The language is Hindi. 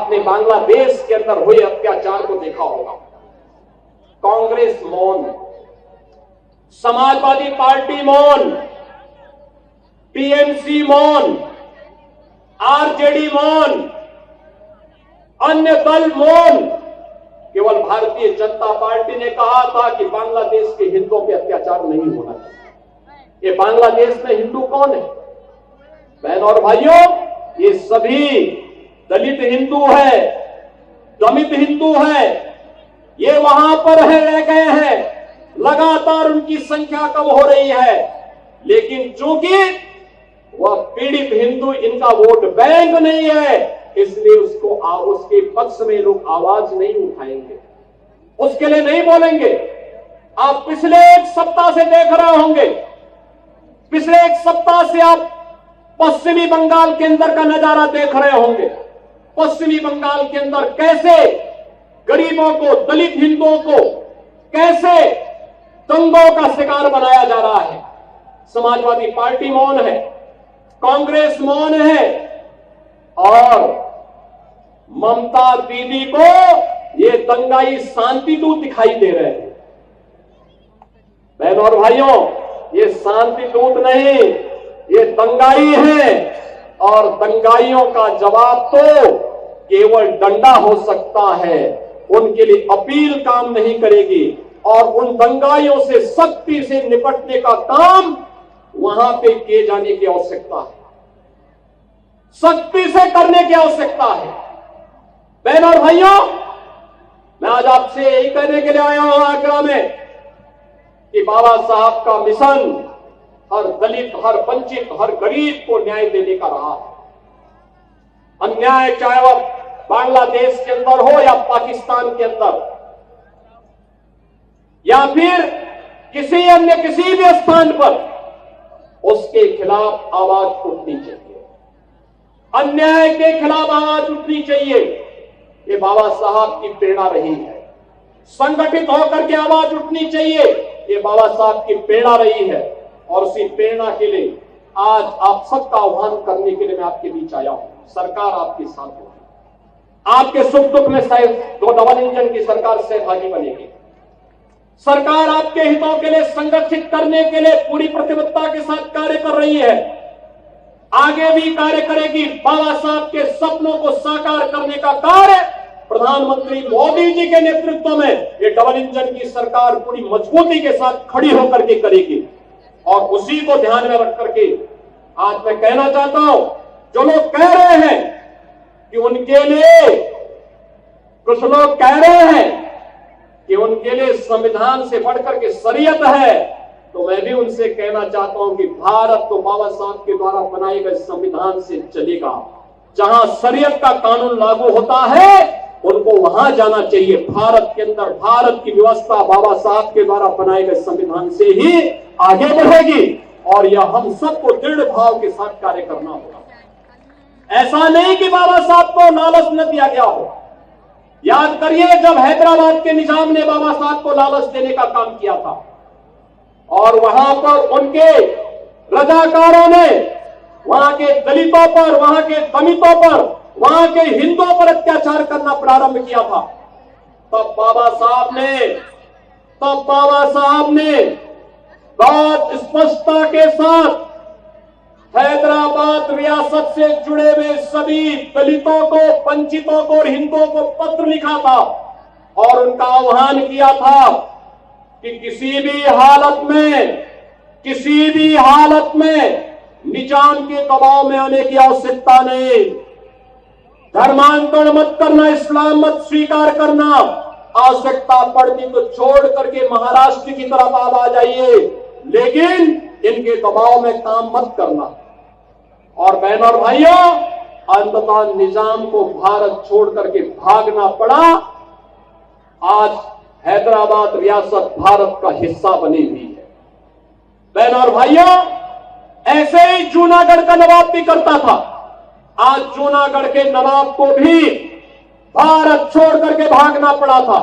आपने बांग्लादेश के अंदर हुए अत्याचार को देखा होगा। कांग्रेस मौन, समाजवादी पार्टी मौन, टीएमसी मौन, आरजेडी मौन, अन्य दल मौन। केवल भारतीय जनता पार्टी ने कहा था कि बांग्लादेश के हिंदुओं पे अत्याचार नहीं होना चाहिए। ये बांग्लादेश में हिंदू कौन है? बहन और भाइयों, ये सभी दलित हिंदू है, दमित हिंदू है। ये वहां पर रह गए हैं, लगातार उनकी संख्या कम हो रही है, लेकिन चूंकि वह पीड़ित हिंदू इनका वोट बैंक नहीं है, इसलिए उसके पक्ष में लोग आवाज नहीं उठाएंगे, उसके लिए नहीं बोलेंगे। आप पिछले एक सप्ताह से देख रहे होंगे, पिछले एक सप्ताह से आप पश्चिमी बंगाल के अंदर का नजारा देख रहे होंगे। पश्चिमी बंगाल के अंदर कैसे गरीबों को, दलित हिंदुओं को कैसे दंगों का शिकार बनाया जा रहा है। समाजवादी पार्टी मौन है, कांग्रेस मौन है, और ममता दीदी को ये दंगाई शांति दूत दिखाई दे रहे हैं। बहनों और भाइयों, ये शांति दूत नहीं, ये दंगाई है, और दंगाइयों का जवाब तो केवल डंडा हो सकता है। उनके लिए अपील काम नहीं करेगी, और उन दंगाइयों से सख्ती से निपटने का काम वहां पे किए जाने की आवश्यकता है, सख्ती से करने की आवश्यकता है। बहनों और भाइयों, मैं आज आपसे यही कहने के लिए आया हूं आगरा में कि बाबा साहब का मिशन हर दलित, हर वंचित, हर गरीब को न्याय देने का रहा है। अन्याय चाहे वह बांग्लादेश के अंदर हो या पाकिस्तान के अंदर, या फिर किसी अन्य किसी भी स्थान पर, उसके खिलाफ आवाज उठनी चाहिए, अन्याय के खिलाफ आवाज उठनी चाहिए। ये बाबा साहब की प्रेरणा रही है। संगठित होकर के आवाज उठनी चाहिए, ये बाबा साहब की प्रेरणा रही है। और उसी प्रेरणा के लिए आज आप सबका आह्वान करने के लिए मैं आपके बीच आया हूं। सरकार आपके साथ होगी, आपके सुख दुख में शायद दो डबल इंजन की सरकार सहभागी बनेगी। सरकार आपके हितों के लिए संगठित करने के लिए पूरी प्रतिबद्धता के साथ कार्य कर रही है, आगे भी कार्य करेगी। बाबा साहब के सपनों को साकार करने का कार्य प्रधानमंत्री मोदी जी के नेतृत्व में ये डबल इंजन की सरकार पूरी मजबूती के साथ खड़ी होकर के करेगी। और उसी को ध्यान में रख करके आज मैं कहना चाहता हूं, जो लोग कह रहे हैं कि उनके लिए, कुछ लोग कह रहे हैं कि उनके लिए संविधान से बढ़कर के शरीयत है, तो मैं भी उनसे कहना चाहता हूं कि भारत तो बाबा साहब के द्वारा बनाए गए संविधान से चलेगा। जहां शरीयत का कानून लागू होता है, उनको वहां जाना चाहिए। भारत के अंदर भारत की व्यवस्था बाबा साहब के द्वारा बनाए गए संविधान से ही आगे बढ़ेगी, और यह हम सबको दृढ़ भाव के साथ कार्य करना होगा। ऐसा नहीं कि बाबा साहब को लालच न दिया गया हो। याद करिए, जब हैदराबाद के निजाम ने बाबा साहब को लालच देने का काम किया था, और वहां पर उनके रजाकारों ने वहां के दलितों पर, वहां के दलितों पर, वहां के हिंदुओं पर अत्याचार करना प्रारंभ किया था, तब बाबा साहब ने बहुत स्पष्टता के साथ हैदराबाद रियासत से जुड़े हुए सभी दलितों को, वंचितों को और हिंदुओं को पत्र लिखा था, और उनका आह्वान किया था कि किसी भी हालत में निजाम के दबाव में आने की आवश्यकता नहीं। धर्मांतरण मत करना, इस्लाम मत स्वीकार करना, आवश्यकता पड़ती तो छोड़ करके महाराष्ट्र की तरफ आप आ जाइए, लेकिन इनके दबाव में काम मत करना। और बहन और भाइयों, अंततः निजाम को भारत छोड़ करके भागना पड़ा। आज हैदराबाद रियासत भारत का हिस्सा बनी हुई है। बहन और भाइयों, ऐसे ही जूनागढ़ का नवाब भी करता था। आज जूनागढ़ के नवाब को भी भारत छोड़ करके भागना पड़ा था।